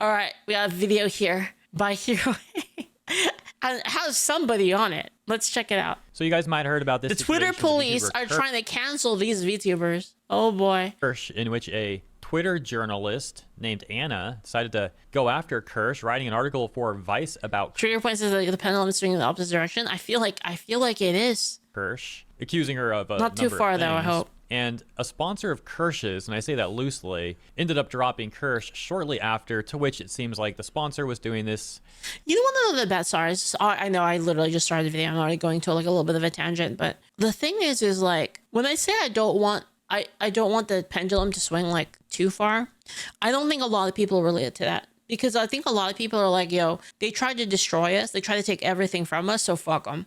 All right, we got a video here by Hero. And it has somebody on it. Let's check it out. So you guys might have heard about this. The Twitter police are trying to cancel these VTubers. Oh boy. Kirsch, in which a Twitter journalist named Anna decided to go after Kirsch, writing an article for Vice about Trigger point says that the pendulum is swinging in the opposite direction. I feel like it is. Kirsch, accusing her of a not too far though, I hope. And a sponsor of Kirsch's, and I say that loosely, ended up dropping Kirsch shortly after, to which it seems like the sponsor was doing this. You don't want to know the bad stars. I know I literally just started the video. I'm already going to like a little bit of a tangent, but the thing is like when I say I don't want the pendulum to swing like too far, I don't think a lot of people relate to that. Because I think a lot of people are like, yo, they tried to destroy us. They tried to take everything from us, so fuck them.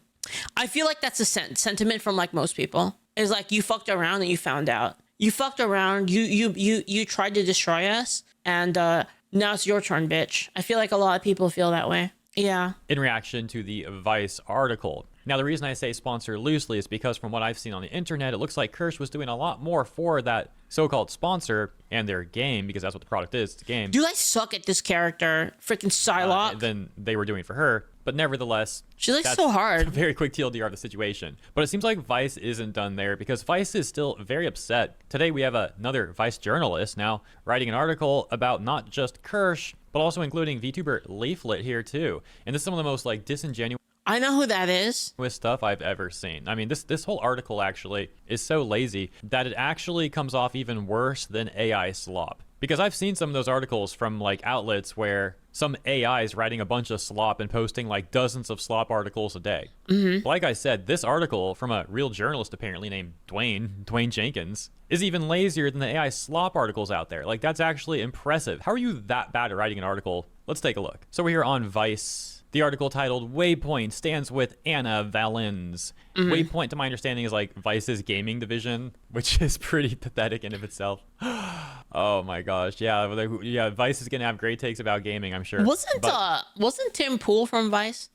I feel like that's a sentiment from like most people. It's like you fucked around and you found out. You fucked around. You tried to destroy us, and now it's your turn, bitch. I feel like a lot of people feel that way. Yeah. In reaction to the Vice article. Now, the reason I say sponsor loosely is because from what I've seen on the internet, it looks like Kirsch was doing a lot more for that so-called sponsor and their game, because that's what the product is, it's a game. Dude, I suck at this character. Freaking Psylocke. Than they were doing for her. But nevertheless, she looks so hard. A very quick TLDR of the situation. But it seems like Vice isn't done there, because Vice is still very upset. Today we have another Vice journalist now writing an article about not just Kirsch, but also including VTuber Leaflet here too. And this is some of the most like disingenuous. I know who that is. With stuff I've ever seen. I mean, this whole article actually is so lazy that it actually comes off even worse than AI slop. Because I've seen some of those articles from like outlets where some AI is writing a bunch of slop and posting like dozens of slop articles a day. Like I said, this article from a real journalist apparently named Dwayne Jenkins is even lazier than the AI slop articles out there. Like, that's actually impressive. How are you that bad at writing an article? Let's take a look. So we're here on Vice. The article titled Waypoint stands with Anna Valens. Waypoint, to my understanding, is like Vice's gaming division, which is pretty pathetic in of itself. Oh my gosh. Yeah, Vice is going to have great takes about gaming, I'm sure. Wasn't Tim Pool from Vice?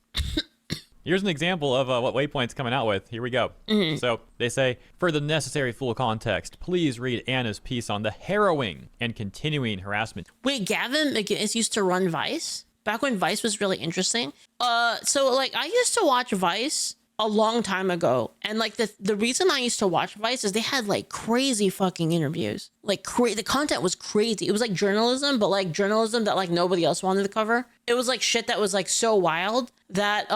Here's an example of what Waypoint's coming out with. Here we go. So they say, for the necessary full context, please read Anna's piece on the harrowing and continuing harassment. Wait, Gavin McGinnis used to run Vice? Back when Vice was really interesting. So like I used to watch Vice a long time ago. And like the reason I used to watch Vice is they had like crazy fucking interviews. Like the content was crazy. It was like journalism, but like journalism that like nobody else wanted to cover. It was like shit that was like so wild that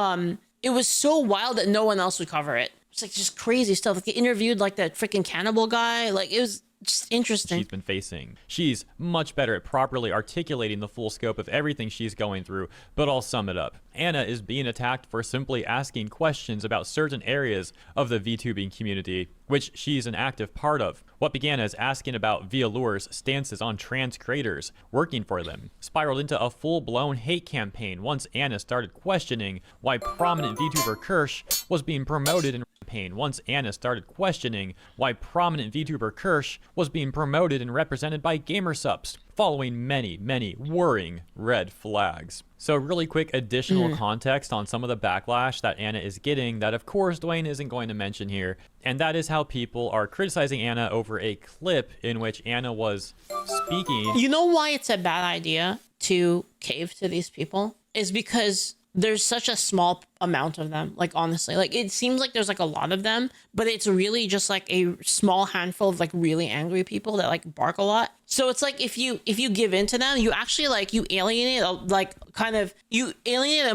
it was so wild that no one else would cover it. It's like just crazy stuff. Like they interviewed like that freaking cannibal guy. Like it was just interesting. She's been facing. She's much better at properly articulating the full scope of everything she's going through, but I'll sum it up. Anna is being attacked for simply asking questions about certain areas of the VTubing community, which she's an active part of. What began as asking about VLure's stances on trans creators working for them spiraled into a full-blown hate campaign once Anna started questioning why prominent VTuber Kirsch was being promoted in once Anna started questioning why prominent VTuber Kirsch was being promoted and represented by gamersubs, following many worrying red flags. So really quick additional context on some of the backlash that Anna is getting that of course Dwayne isn't going to mention here, and that is how people are criticizing Anna over a clip in which Anna was speaking. You know why it's a bad idea to cave to these people? Is because there's such a small amount of them. Like honestly, like it seems like there's like a lot of them, but it's really just like a small handful of like really angry people that like bark a lot. So it's like if you give in to them, you actually like you alienate a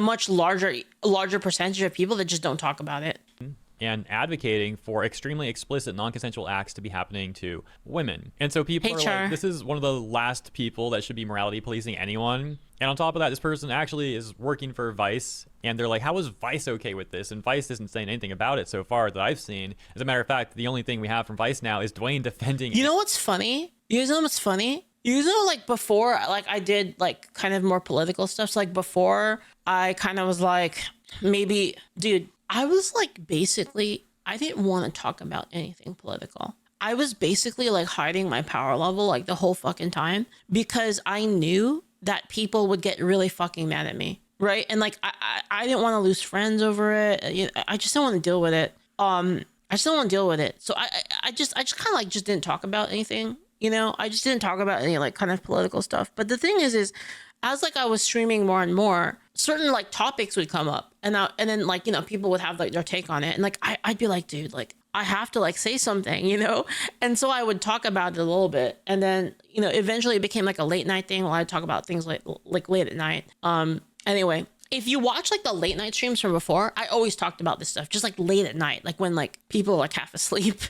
much larger percentage of people that just don't talk about it. And advocating for extremely explicit non-consensual acts to be happening to women. And so people are like, this is one of the last people that should be morality policing anyone. And on top of that, this person actually is working for Vice, and they're like, how is Vice okay with this? And Vice isn't saying anything about it so far that I've seen. As a matter of fact, the only thing we have from Vice now is Dwayne defending it. You know what's funny? You know what's funny? You know, like before, like I did like kind of more political stuff. So like before, I kind of was like, maybe, dude, I was like basically, I didn't want to talk about anything political. I was basically like hiding my power level like the whole fucking time because I knew that people would get really fucking mad at me, right? And like I didn't want to lose friends over it. I just don't want to deal with it. I just don't want to deal with it. So I just kind of like just didn't talk about anything. You know, I just didn't talk about any like kind of political stuff. But the thing is as like I was streaming more and more, certain like topics would come up, and then like, you know, people would have like their take on it, and like I'd be like, dude, like I have to like say something, you know? And so I would talk about it a little bit, and then, you know, eventually it became like a late night thing where I talk about things like late at night. Anyway, if you watch like the late night streams from before, I always talked about this stuff just like late at night, like when like people are like half asleep,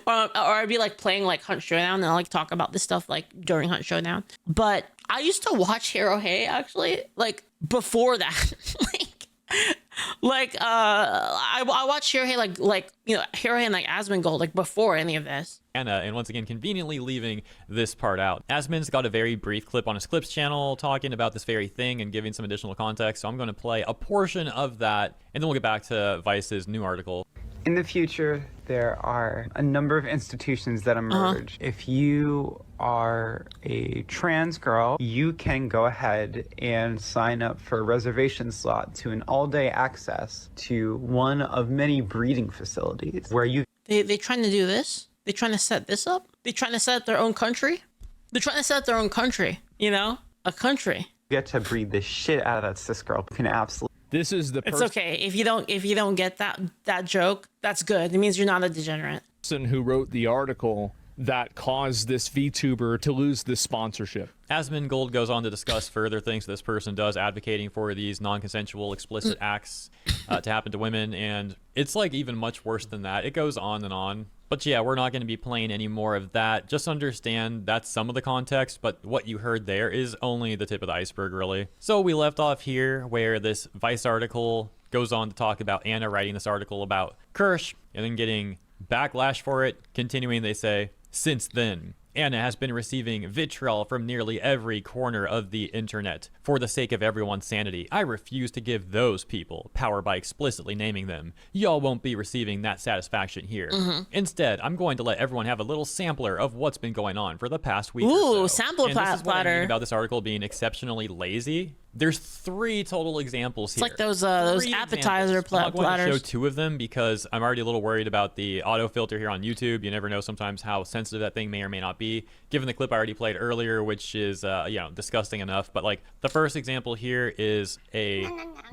or I'd be like playing like Hunt Showdown, and I'll like talk about this stuff like during Hunt Showdown. But I used to watch Hero Hey actually like before that. I watched Hero Hey like you know, Hero Hey and like Asmongold like before any of this. And once again, conveniently leaving this part out. Asmon's got a very brief clip on his Clips channel talking about this very thing and giving some additional context. So I'm going to play a portion of that, and then we'll get back to Vice's new article. In the future, there are a number of institutions that emerge. If you are a trans girl, you can go ahead and sign up for a reservation slot to an all-day access to one of many breeding facilities where you... They trying to do this? They trying to set this up? They trying to set up their own country? They're trying to set up their own country, you know? A country. get to breed the shit out of that cis girl. You can absolutely... This is the It's okay if you don't get that joke. That's good. It means you're not a degenerate. person who wrote the article that caused this VTuber to lose this sponsorship. Asmongold goes on to discuss further things this person does, advocating for these non-consensual explicit acts to happen to women, and it's like even much worse than that. It goes on and on. But yeah, we're not going to be playing any more of that. Just understand that's some of the context, but what you heard there is only the tip of the iceberg, really. So we left off here where this Vice article goes on to talk about Anna writing this article about Kirsch and then getting backlash for it. Continuing, they say, since then, Anna has been receiving vitriol from nearly every corner of the internet. For the sake of everyone's sanity, I refuse to give those people power by explicitly naming them. Y'all won't be receiving that satisfaction here. Instead, I'm going to let everyone have a little sampler of what's been going on for the past week or so. Ooh, sample and this is what I platter. mean about this article being exceptionally lazy. There's 3 total examples here. It's like those appetizer I'm not going to show platters. 2 of them because I'm already a little worried about the auto filter here on YouTube. You never know sometimes how sensitive that thing may or may not be. Given the clip I already played earlier, which is disgusting enough. But like the first example here is a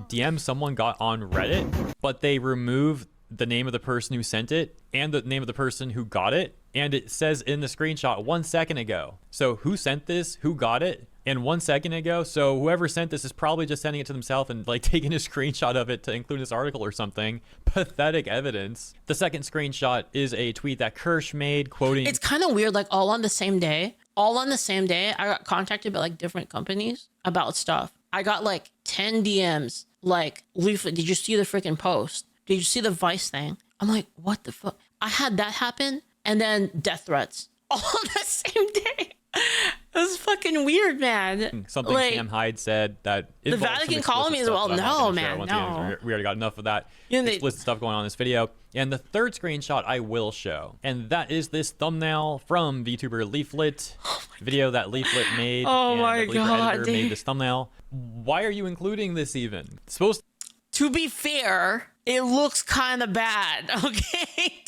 DM someone got on Reddit, but they removed the name of the person who sent it and the name of the person who got it, and it says in the screenshot 1 second ago. So who sent this? Who got it? And 1 second ago, so whoever sent this is probably just sending it to themselves and like taking a screenshot of it to include this article or something. Pathetic evidence. The second screenshot is a tweet that Kirsch made quoting... It's kind of weird, like all on the same day, I got contacted by like different companies about stuff. I got like 10 DMs, like, Leaflet, did you see the freaking post? Did you see the Vice thing? I'm like, what the fuck? I had that happen, and then death threats all on the same day. It was fucking weird, man. Something like, Sam Hyde said that the Vatican calling me as well. No, man, no. We already got enough of that You know, explicit stuff going on in this video. And the third screenshot I will show, and that is this thumbnail from VTuber Leaflet, video that Leaflet made. Oh and my the Leaflet God, editor made this thumbnail. Why are you including this even? It's supposed to be fair, it looks kind of bad, okay?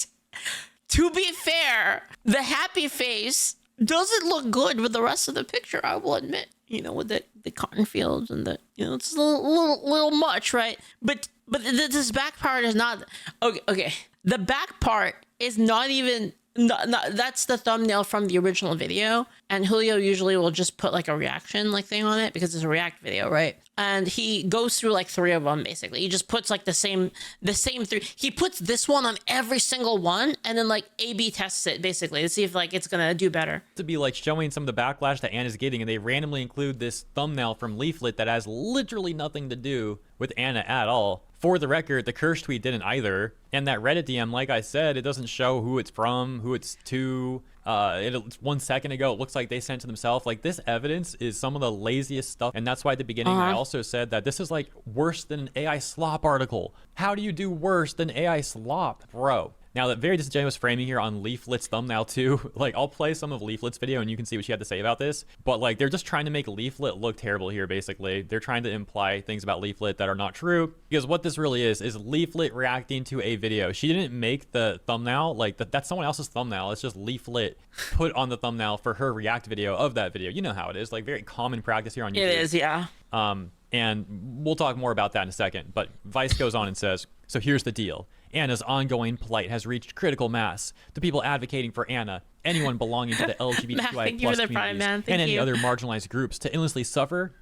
To be fair, the happy face doesn't look good with the rest of the picture, I will admit. You know, with the cotton fields and the, you know, it's a little much, right? But this back part is not, okay. The back part is not even, that's the thumbnail from the original video. And Julio usually will just put like a reaction like thing on it because it's a react video, right? And he goes through like 3 of them basically. He just puts like the same 3. He puts this one on every single one and then like A/B tests it basically to see if like it's gonna do better. to be like showing some of the backlash that Anna's getting, and they randomly include this thumbnail from Leaflet that has literally nothing to do with Anna at all. For the record, the Kirsch tweet didn't either. And that Reddit DM, like I said, it doesn't show who it's from, who it's to. It's 1 second ago. It looks like they sent to themselves. Like, this evidence is some of the laziest stuff. And that's why at the beginning, I also said that this is like worse than an AI slop article. How do you do worse than AI slop? Bro, Now, that very disingenuous framing here on Leaflit's thumbnail too. Like, I'll play some of Leaflit's video and you can see what she had to say about this. But like, they're just trying to make Leaflit look terrible here, basically. They're trying to imply things about Leaflit that are not true. Because what this really is Leaflit reacting to a video. She didn't make the thumbnail. Like, that's someone else's thumbnail. It's just Leaflit put on the thumbnail for her react video of that video. You know how it is. Like, very common practice here on YouTube. It is, yeah. And we'll talk more about that in a second. But Vice goes on and says, so here's the deal. Anna's ongoing plight has reached critical mass. The people advocating for Anna, anyone belonging to the LGBTQI plus communities, and any other marginalized groups to endlessly suffer.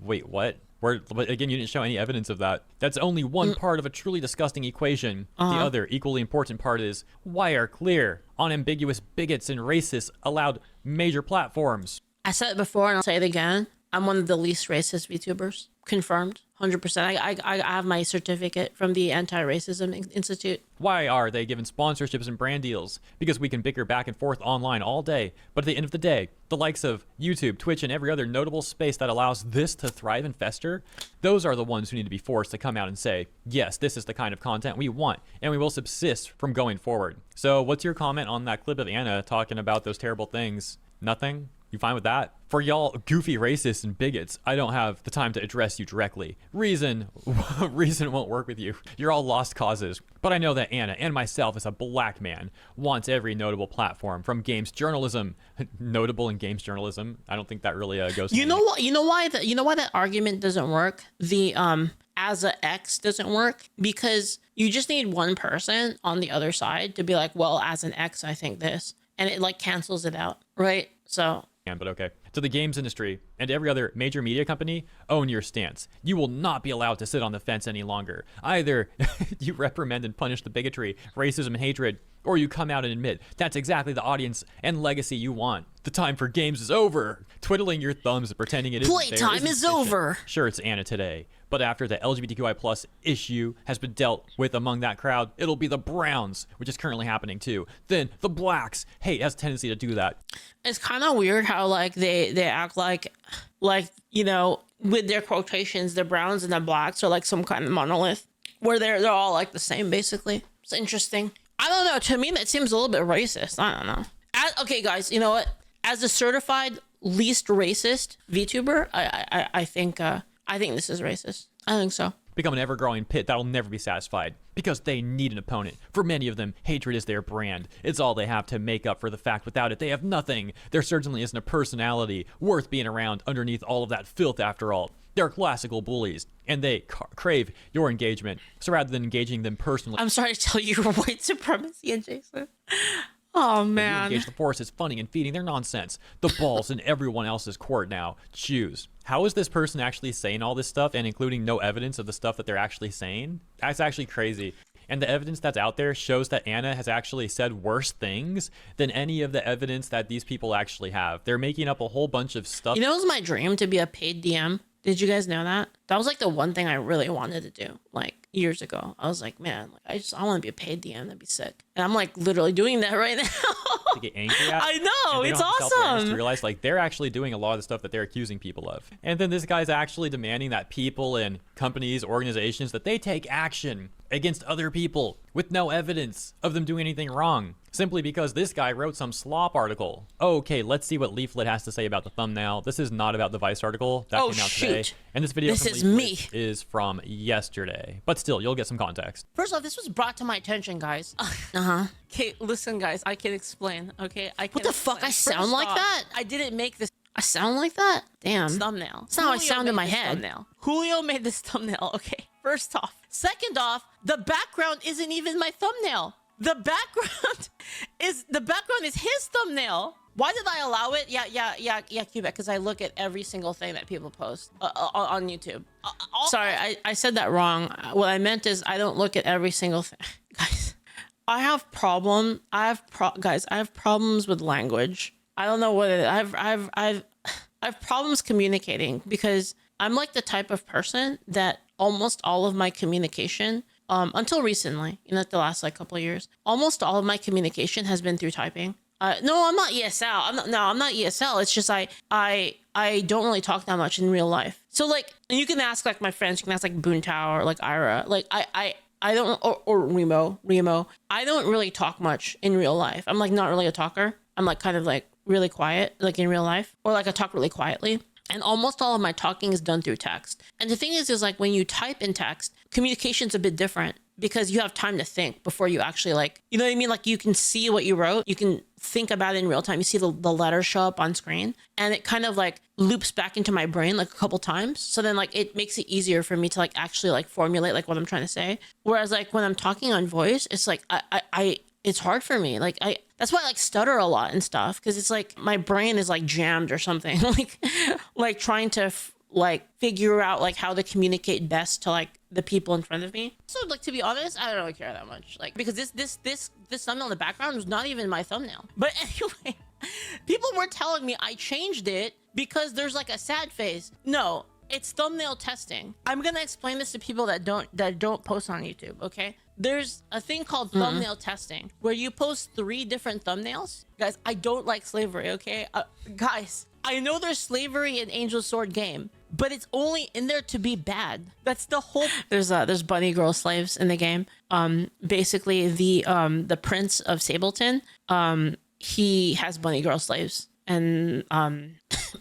Wait, what? But again, you didn't show any evidence of that. That's only one part of a truly disgusting equation. The other, equally important part is, why are clear, unambiguous bigots and racists allowed major platforms? I said it before and I'll say it again. I'm one of the least racist VTubers. Confirmed. 100%. I have my certificate from the Anti-Racism Institute. Why are they given sponsorships and brand deals? Because we can bicker back and forth online all day. But at the end of the day, the likes of YouTube, Twitch, and every other notable space that allows this to thrive and fester, those are the ones who need to be forced to come out and say, yes, this is the kind of content we want, and we will subsist from going forward. So what's your comment on that clip of Anna talking about those terrible things? Nothing? You fine with that? For y'all goofy racists and bigots, I don't have the time to address you directly. Reason won't work with you. You're all lost causes. But I know that Anna and myself as a black man wants every notable platform from games journalism. Notable in games journalism. I don't think that really goes. You know what? You know why that argument doesn't work? The as a X doesn't work because you just need one person on the other side to be like, well, as an X, I think this, and it like cancels it out, right? So. But okay. So the games industry and every other major media company own your stance. You will not be allowed to sit on the fence any longer. Either you reprimand and punish the bigotry, racism, and hatred, or you come out and admit that's exactly the audience and legacy you want. The time for games is over. Twiddling your thumbs and pretending it isn't there Playtime is over. Sure, it's Anna today. But after the LGBTQI plus issue has been dealt with among that crowd, it'll be the Browns, which is currently happening too. Then the Blacks. Hate has a tendency to do that. It's kind of weird how like they act like, you know, with their quotations, the Browns and the Blacks are like some kind of monolith where they're all like the same basically. It's interesting. I don't know. To me, that seems a little bit racist. I don't know. Okay, guys, you know what? As a certified least racist VTuber, I think this is racist. I think so. Become an ever-growing pit that'll never be satisfied because they need an opponent. For many of them, hatred is their brand. It's all they have to make up for the fact without it, they have nothing. There certainly isn't a personality worth being around underneath all of that filth after all. They're classical bullies, and they crave your engagement. So rather than engaging them personally... I'm sorry to tell you, white supremacy adjacent. Oh, man. You engage the forces funding and feeding their nonsense. The ball's in everyone else's court now. Choose. How is this person actually saying all this stuff and including no evidence of the stuff that they're actually saying? That's actually crazy. And the evidence that's out there shows that Anna has actually said worse things than any of the evidence that these people actually have. They're making up a whole bunch of stuff. You know, it was my dream to be a paid DM. Did you guys know that? That was like the one thing I really wanted to do, like years ago. I was like, man, like, I want to be a paid DM. That'd be sick. And I'm like literally doing that right now. To get angry at. I know, it's awesome. To realize like they're actually doing a lot of the stuff that they're accusing people of. And then this guy's actually demanding that people and companies, organizations, that they take action against other people with no evidence of them doing anything wrong, simply because this guy wrote some slop article. Okay, let's see what Leaflit has to say about the thumbnail. This is not about the Vice article that came out today. And this video from Leaflit is from yesterday. But still, you'll get some context. First off, this was brought to my attention, guys. Okay, listen, guys, I can explain. Okay, what the fuck? I sound like that? I didn't make this. I sound like that? Damn. Thumbnail. That's not how I sound in my head. Thumbnail. Julio made this thumbnail. Okay, first off. Second off, the background isn't even my thumbnail. The background is his thumbnail. Why did I allow it? Yeah, Quebec, because I look at every single thing that people post on YouTube. Sorry, I said that wrong. What I meant is I don't look at every single thing. Guys, I have problems with language. I don't know what it is. I have problems communicating because I'm like the type of person that almost all of my communication, until recently, the last like couple of years, almost all of my communication has been through typing. No, I'm not ESL. I'm not ESL. It's just I don't really talk that much in real life. So like, and you can ask like my friends, you can ask like Boontao or like Ira. Like I don't, or Remo. I don't really talk much in real life. I'm like not really a talker. I'm like kind of like really quiet, like in real life, or like I talk really quietly. And almost all of my talking is done through text. And the thing is like when you type in text, communication's a bit different because you have time to think before you actually like, you know what I mean? Like you can see what you wrote. You can think about it in real time. You see the letters show up on screen and it kind of like loops back into my brain like a couple times. So then like it makes it easier for me to like actually like formulate like what I'm trying to say. Whereas like when I'm talking on voice, it's like it's hard for me. Like that's why I like stutter a lot and stuff. Cause it's like my brain is like jammed or something like trying to like figure out like how to communicate best to like the people in front of me. So like, to be honest, I don't really care that much. Like, because this thumbnail in the background was not even my thumbnail. But anyway, people were telling me I changed it because there's like a sad face. No, it's thumbnail testing. I'm going to explain this to people that don't post on YouTube. Okay. There's a thing called thumbnail testing where you post 3 different thumbnails. Guys, I don't like slavery. Okay. Guys, I know there's slavery in Angel Sword game, but it's only in there to be bad. That's the whole. There's bunny girl slaves in the game. Basically the prince of Sableton, he has bunny girl slaves, and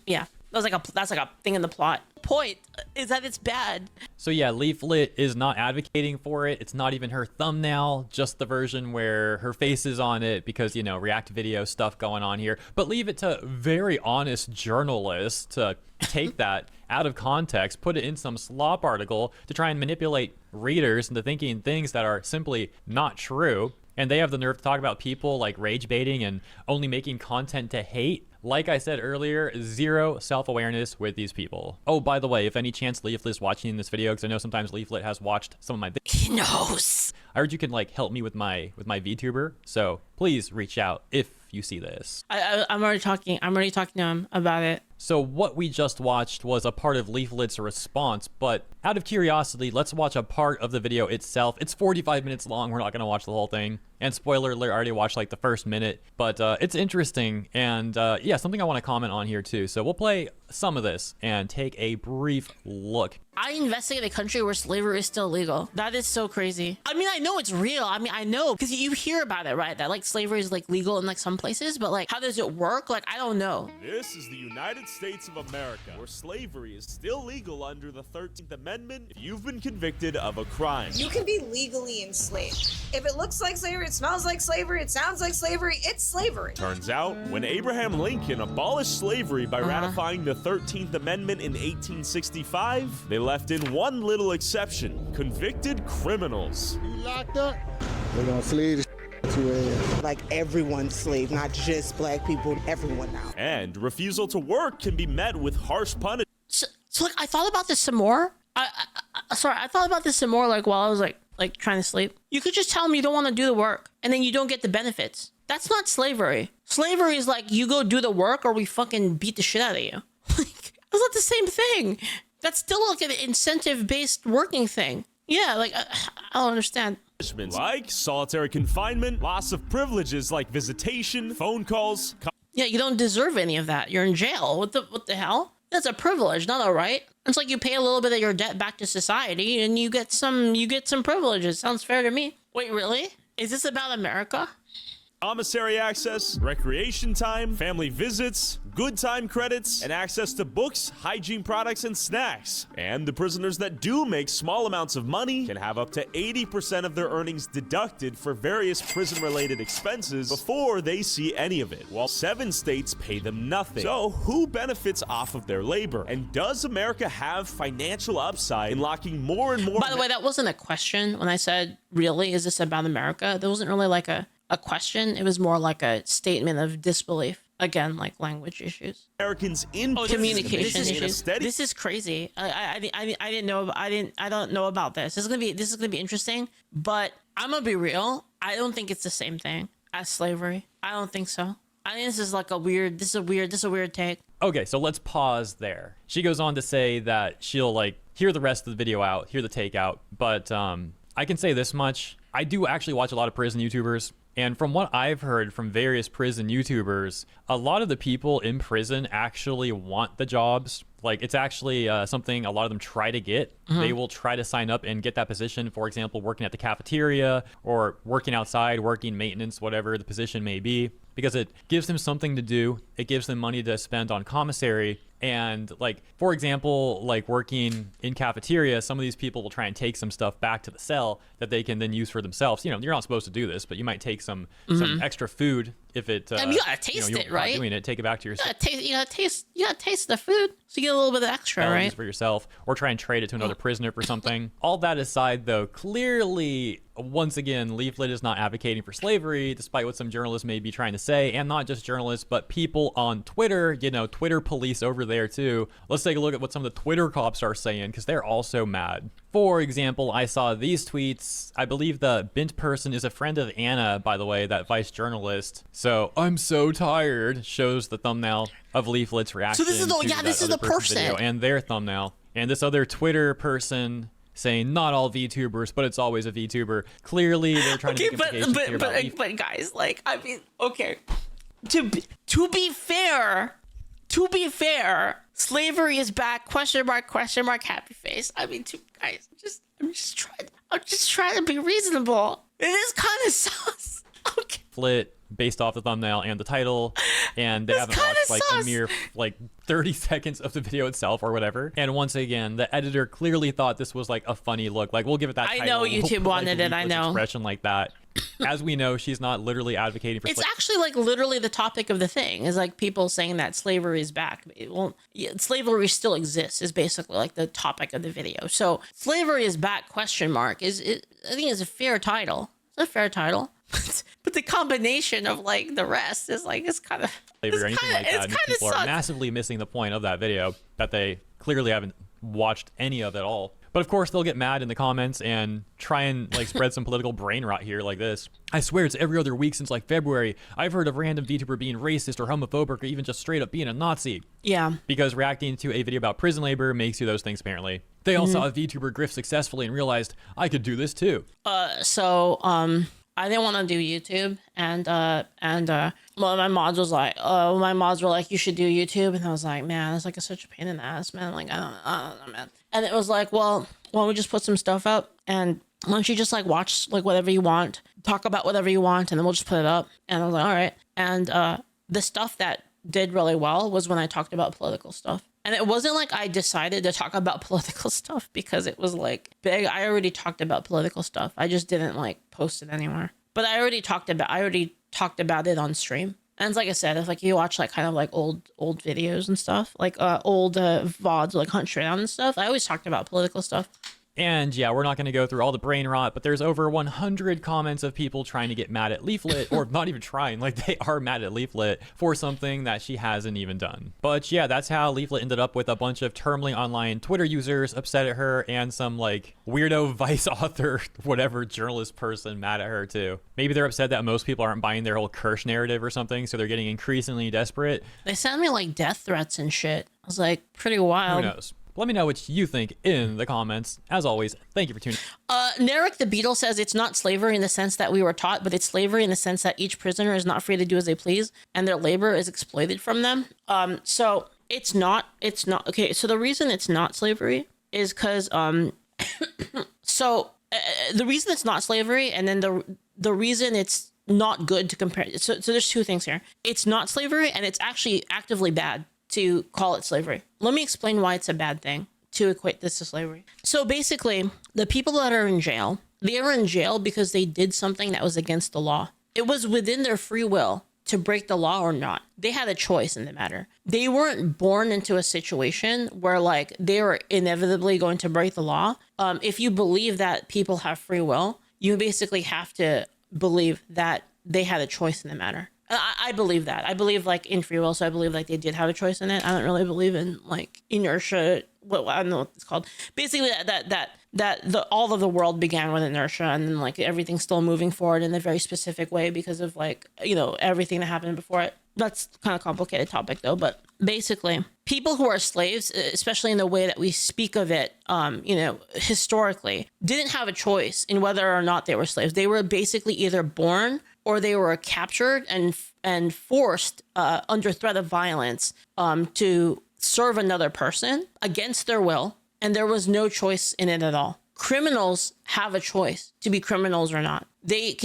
yeah, that's like a thing in the plot. Point is that it's bad. So yeah, Leaflit is not advocating for it. It's not even her thumbnail, just the version where her face is on it because, you know, react video stuff going on here. But leave it to very honest journalists to take that out of context, put it in some slop article to try and manipulate readers into thinking things that are simply not true. And they have the nerve to talk about people like rage baiting and only making content to hate. Like I said earlier, zero self-awareness with these people. Oh, by the way, if any chance Leaflit is watching this video, because I know sometimes Leaflit has watched some of my videos. He knows. I heard you can like help me with my VTuber, so please reach out if you see this. I'm already talking to him about it. So what we just watched was a part of Leaflit's response, but out of curiosity, let's watch a part of the video itself. It's 45 minutes long. We're not going to watch the whole thing. And spoiler alert, I already watched like the first minute, but it's interesting. And yeah, something I want to comment on here too. So we'll play some of this and take a brief look. I investigate a country where slavery is still legal. That is so crazy. I mean, I know it's real. I mean, I know because you hear about it, right? That like slavery is like legal in like some places, but like how does it work? Like, I don't know. This is the United States of America, where slavery is still legal under the 13th Amendment if you've been convicted of a crime. You can be legally enslaved. If it looks like slavery, it smells like slavery, it sounds like slavery, it's slavery. Turns out, when Abraham Lincoln abolished slavery by ratifying the 13th Amendment in 1865, they left in one little exception: convicted criminals. You locked up? They're gonna slave to like everyone's slave, not just black people, everyone now. And refusal to work can be met with harsh punishment. So like I thought about this some more. I thought about this some more like while I was like trying to sleep. You could just tell them you don't want to do the work and then you don't get the benefits. That's not slavery. Slavery is like you go do the work or we fucking beat the shit out of you. Like, that's not the same thing. That's still like an incentive-based working thing. Yeah, like I don't understand. Like solitary confinement, loss of privileges like visitation, phone calls. Yeah, you don't deserve any of that. You're in jail. What the hell? That's a privilege, not a right. It's like you pay a little bit of your debt back to society and you get some privileges. Sounds fair to me. Wait, really? Is this about America? Commissary access, recreation time, family visits, good time credits, and access to books, hygiene products, and snacks. And the prisoners that do make small amounts of money can have up to 80% of their earnings deducted for various prison-related expenses before they see any of it, while 7 states pay them nothing. So who benefits off of their labor? And does America have financial upside in locking more and more? By the way, that wasn't a question when I said, really, is this about America? There wasn't really like a question. It was more like a statement of disbelief. Again, like language issues. Americans in communication issues. This is crazy. I don't know about this. This is gonna be interesting. But I'm gonna be real. I don't think it's the same thing as slavery. I don't think so. I think this is like a weird take. Okay, so let's pause there. She goes on to say that she'll like hear the rest of the video out, hear the take out. But I can say this much. I do actually watch a lot of prison YouTubers. And from what I've heard from various prison YouTubers, a lot of the people in prison actually want the jobs. Like, it's actually something a lot of them try to get. They will try to sign up and get that position. For example, working at the cafeteria or working outside, working maintenance, whatever the position may be, because it gives them something to do. It gives them money to spend on commissary. And like, for example, like working in cafeteria, some of these people will try and take some stuff back to the cell that they can then use for themselves. You know, you're not supposed to do this, but you might take some extra food if it. I mean, you gotta taste it, right? Doing it, take it back to yourself. You gotta taste the food, so you get a little bit of extra, right? For yourself, or try and trade it to another prisoner for something. All that aside, though, clearly, once again, Leaflit is not advocating for slavery, despite what some journalists may be trying to say, and not just journalists, but people on Twitter. You know, Twitter police over there too. Let's take a look at what some of the Twitter cops are saying, because they're also mad. For example, I saw these tweets. I believe the bent person is a friend of Anna, by the way, that vice journalist. So, I'm so tired, shows the thumbnail of Leaflit's reaction. So this is this is the person video and their thumbnail. And this other Twitter person saying not all VTubers, but it's always a VTuber. Clearly, they're trying to make implications here about Leaflit. But guys, like, I mean, okay, to be fair, slavery is back. Question mark, happy face. I mean, guys, I'm just trying to be reasonable. It is kind of sus. Okay. Leaflit, based off the thumbnail and the title, and they haven't watched like a mere like 30 seconds of the video itself or whatever. And once again, the editor clearly thought this was like a funny look. Like, we'll give it that title. I know YouTube wanted it. I know. Expression like that. As we know, she's not literally advocating for. It's actually like literally the topic of the thing is like people saying that slavery is back. Slavery still exists is basically like the topic of the video. So slavery is back? Question mark I think it's a fair title. It's a fair title. But the combination of like the rest is like it's kind of slavery or anything like that. And people are massively missing the point of that video that they clearly haven't watched any of at all. But of course, they'll get mad in the comments and try and like spread some political brain rot here like this. I swear it's every other week since like February. I've heard of random VTuber being racist or homophobic or even just straight up being a Nazi. Yeah. Because reacting to a video about prison labor makes you those things apparently. They all saw a VTuber grift successfully and realized I could do this too. I didn't want to do YouTube, and well, my mods were like, you should do YouTube, and I was like, man, it's like such a pain in the ass, man. Like, I don't know, man. And it was like, well, why don't we just put some stuff up, and why don't you just like watch like whatever you want, talk about whatever you want, and then we'll just put it up. And I was like, all right. And the stuff that did really well was when I talked about political stuff. And it wasn't like I decided to talk about political stuff because it was like big. I already talked about political stuff. I just didn't like post it anywhere. But I already talked about it on stream. And it's like I said, if like you watch like kind of like old videos and stuff, like old VODs like Hunt Showdown and stuff, I always talked about political stuff. And yeah, we're not going to go through all the brain rot, but there's over 100 comments of people trying to get mad at Leaflit, or not even trying, like they are mad at Leaflit for something that she hasn't even done. But yeah, that's how Leaflit ended up with a bunch of termly online Twitter users upset at her and some like weirdo Vice author, whatever journalist person mad at her too. Maybe they're upset that most people aren't buying their whole Kirsch narrative or something, so they're getting increasingly desperate. They sent me like death threats and shit. I was like, pretty wild. Who knows? Let me know what you think in the comments. As always, thank you for tuning in. Narek the Beetle says it's not slavery in the sense that we were taught, but it's slavery in the sense that each prisoner is not free to do as they please and their labor is exploited from them. So it's not, okay. So the reason it's not slavery is because, the reason it's not slavery and then the reason it's not good to compare. So there's two things here. It's not slavery and it's actually actively bad to call it slavery. Let me explain why it's a bad thing to equate this to slavery. So basically, the people that are in jail, they are in jail because they did something that was against the law. It was within their free will to break the law or not. They had a choice in the matter. They weren't born into a situation where like they were inevitably going to break the law. If you believe that people have free will, you basically have to believe that they had a choice in the matter. I believe that. I believe like in free will, so I believe like they did have a choice in it. I don't really believe in like inertia. Well, I don't know what it's called. Basically, all of the world began with inertia, and then like everything's still moving forward in a very specific way because of like everything that happened before it. That's kind of complicated topic though. But basically, people who are slaves, especially in the way that we speak of it, historically, didn't have a choice in whether or not they were slaves. They were basically either born or they were captured and forced under threat of violence to serve another person against their will, and there was no choice in it at all. Criminals have a choice to be criminals or not. They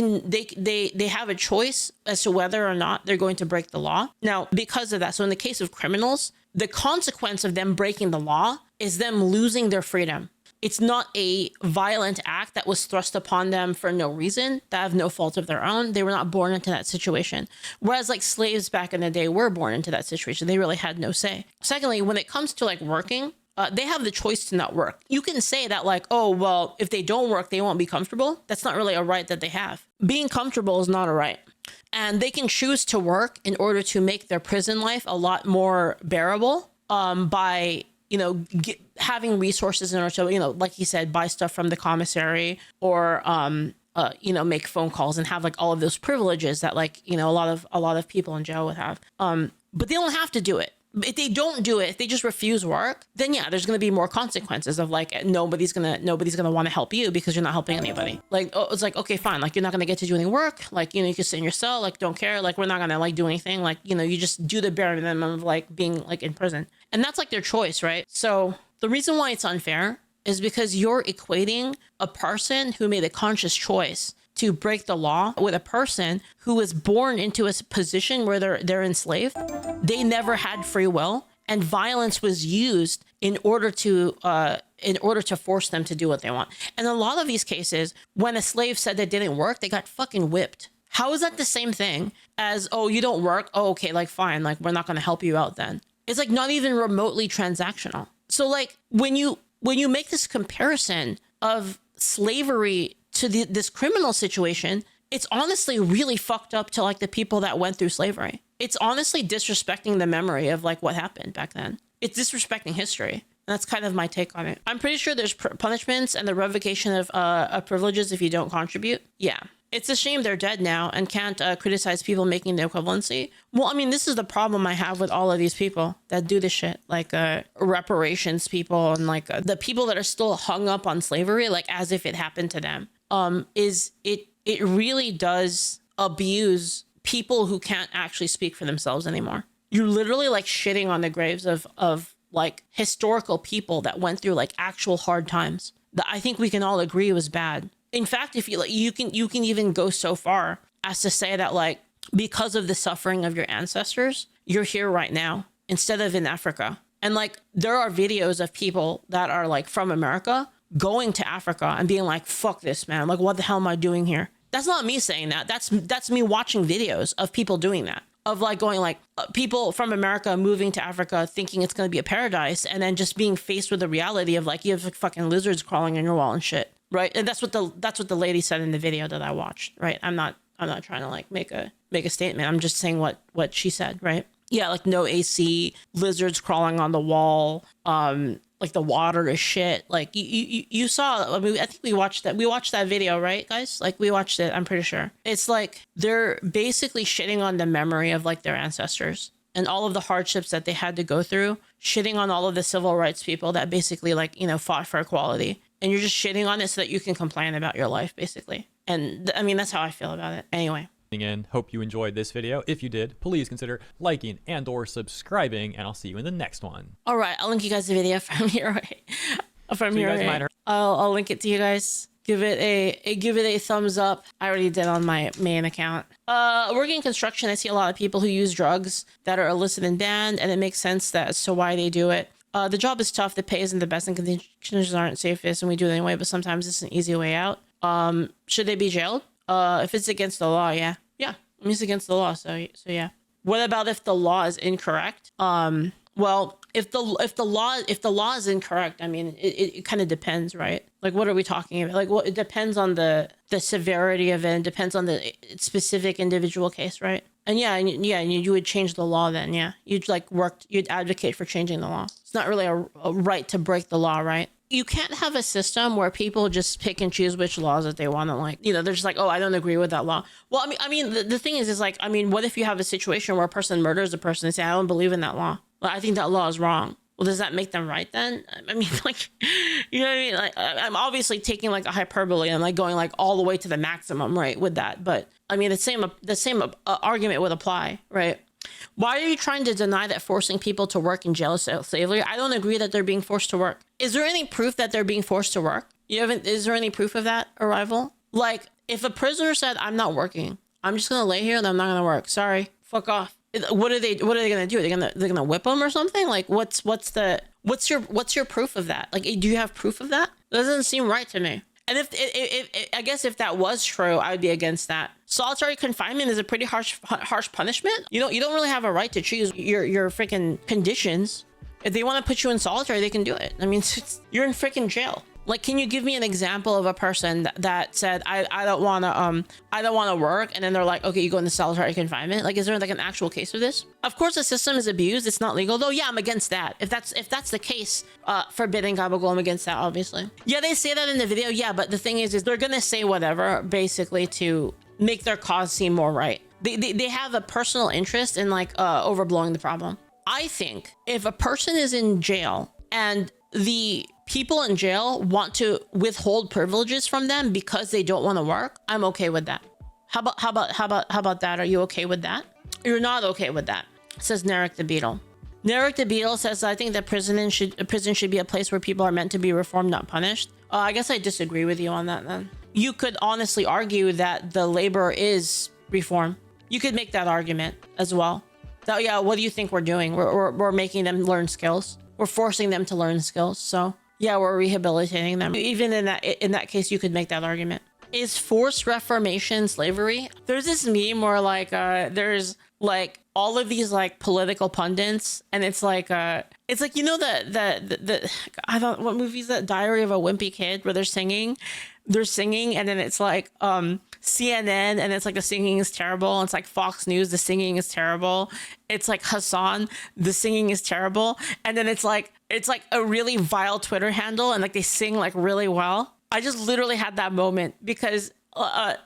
have a choice as to whether or not they're going to break the law. Now, because of that, so in the case of criminals, the consequence of them breaking the law is them losing their freedom. It's not a violent act that was thrust upon them for no reason, that have no fault of their own. They were not born into that situation. Whereas like slaves back in the day were born into that situation. They really had no say. Secondly, when it comes to like working, they have the choice to not work. You can say that like, oh, well, if they don't work, they won't be comfortable. That's not really a right that they have. Being comfortable is not a right. And they can choose to work in order to make their prison life a lot more bearable by, having resources in order to, like he said, buy stuff from the commissary or, make phone calls and have like all of those privileges that like, a lot of people in jail would have. But they don't have to do it. If they don't do it, if they just refuse work, then yeah, there's going to be more consequences of like, nobody's going to want to help you because you're not helping anybody. Like, oh, it's like, okay, fine. Like you're not going to get to do any work. Like, you can sit in your cell, like, don't care. Like, we're not going to like do anything. Like, you just do the bare minimum of like being like in prison. And that's like their choice, right? So the reason why it's unfair is because you're equating a person who made a conscious choice to break the law with a person who was born into a position where they're enslaved. They never had free will, and violence was used in order to force them to do what they want. And a lot of these cases, when a slave said they didn't work, they got fucking whipped. How is that the same thing as, oh, you don't work? Oh, okay, like fine, like we're not going to help you out then. It's like not even remotely transactional. So like when you make this comparison of slavery to this criminal situation, it's honestly really fucked up to like the people that went through slavery. It's honestly disrespecting the memory of like what happened back then. It's disrespecting history. And that's kind of my take on it. I'm pretty sure there's punishments and the revocation of privileges if you don't contribute. Yeah. It's a shame they're dead now and can't criticize people making the equivalency. Well, I mean, this is the problem I have with all of these people that do this shit, like reparations people and like the people that are still hung up on slavery, like as if it happened to them. Is it really does abuse people who can't actually speak for themselves anymore. You're literally like shitting on the graves of like historical people that went through like actual hard times that I think we can all agree was bad. In fact, if you can even go so far as to say that like because of the suffering of your ancestors, you're here right now instead of in Africa. And like there are videos of people that are like from America going to Africa and being like, fuck this, man. Like, what the hell am I doing here? That's not me saying that. That's me watching videos of people doing that. Of like going like people from America moving to Africa thinking it's going to be a paradise and then just being faced with the reality of like you have like, fucking lizards crawling in your wall and shit. Right. And that's what the lady said in the video that I watched. Right. I'm not trying to like make a statement. I'm just saying what she said. Right. Yeah. Like no AC, lizards crawling on the wall. Like the water is shit. Like you saw, I mean, I think we watched that video, right, guys? Like we watched it. I'm pretty sure it's like they're basically shitting on the memory of like their ancestors and all of the hardships that they had to go through, shitting on all of the civil rights people that basically like, fought for equality. And you're just shitting on it so that you can complain about your life, basically. And I mean, that's how I feel about it. Anyway. In. Hope you enjoyed this video. If you did, please consider liking and or subscribing, and I'll see you in the next one. All right, I'll link you guys the video from here. I'll link it to you guys. Give it a thumbs up. I already did on my main account. Working in construction, I see a lot of people who use drugs that are illicit and banned, and it makes sense as to why they do it. The job is tough, the pay isn't the best, and conditions aren't safest, and we do it anyway, but sometimes it's an easy way out. Should they be jailed? If it's against the law, yeah. Yeah, I mean, it's against the law, so yeah. What about if the law is incorrect? Well, if the law is incorrect, I mean, it kind of depends, right? Like, what are we talking about? Like, well, it depends on the severity of it, and depends on the specific individual case, right? And you would change the law then, yeah. You'd advocate for changing the law. It's not really a right to break the law, right? You can't have a system where people just pick and choose which laws that they want to like, they're just like, oh, I don't agree with that law. Well, I mean, the thing is like, I mean, what if you have a situation where a person murders a person and say, I don't believe in that law. Well, I think that law is wrong. Well, does that make them right then? I mean, like, you know what I mean? Like, I'm obviously taking like a hyperbole and like going like all the way to the maximum, right, with that. But I mean, the same argument would apply, right? Why are you trying to deny that forcing people to work in jail is slavery? I don't agree that they're being forced to work. Is there any proof that they're being forced to work? Is there any proof of that, Arrival? Like, if a prisoner said, I'm not working, I'm just gonna lay here and I'm not gonna work. Sorry, fuck off. What are they gonna do? They're gonna whip them or something? Like, what's your proof of that? Like, do you have proof of that? That doesn't seem right to me. And if I guess if that was true, I would be against that. Solitary confinement is a pretty harsh punishment. You don't really have a right to choose your freaking conditions. If they want to put you in solitary, they can do it. I mean, you're in freaking jail. Like, can you give me an example of a person that said, I don't want to work, and then they're like, okay, you go into solitary confinement? Like, is there like an actual case of this? Of course, the system is abused. It's not legal, though. Yeah, I'm against that. If that's the case, forbidding gabagool, I'm against that, obviously. Yeah, they say that in the video. Yeah, but the thing is they're gonna say whatever basically to make their cause seem more right. They have a personal interest in like overblowing the problem. I think if a person is in jail and the people in jail want to withhold privileges from them because they don't want to work, I'm okay with that. How about that? Are you okay with that? You're not okay with that, says Narek the Beetle. Narek the Beetle says, I think that prison should be a place where people are meant to be reformed, not punished. I guess I disagree with you on that then. You could honestly argue that the labor is reform. You could make that argument as well. So yeah, what do you think we're doing? We're making them learn skills. We're forcing them to learn skills. So yeah, we're rehabilitating them. Even in that case, you could make that argument. Is forced reformation slavery? There's this meme where like there's like all of these like political pundits, and it's like you know the I don't, what movie is that? Diary of a Wimpy Kid, where they're singing, and then it's like CNN, and it's like the singing is terrible. It's like Fox News, the singing is terrible. It's like Hassan, the singing is terrible, and then it's like a really vile Twitter handle, and like they sing like really well. I just literally had that moment because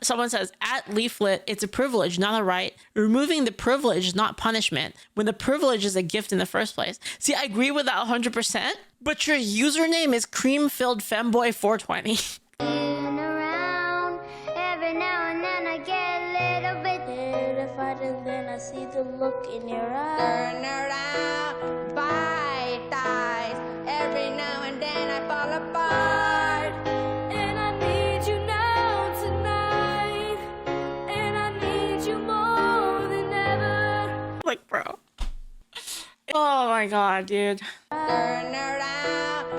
someone says, at Leaflit, it's a privilege, not a right. Removing the privilege is not punishment when the privilege is a gift in the first place. See, I agree with that 100%, but your username is cream-filled femboy 420. Around, every now and then I get a little bit terrified, and then I see the look in your eyes. Turn around, bite eyes. Every now and then I fall apart. And I need you now tonight. And I need you more than ever. Like, bro. Oh my god, dude. Turn around.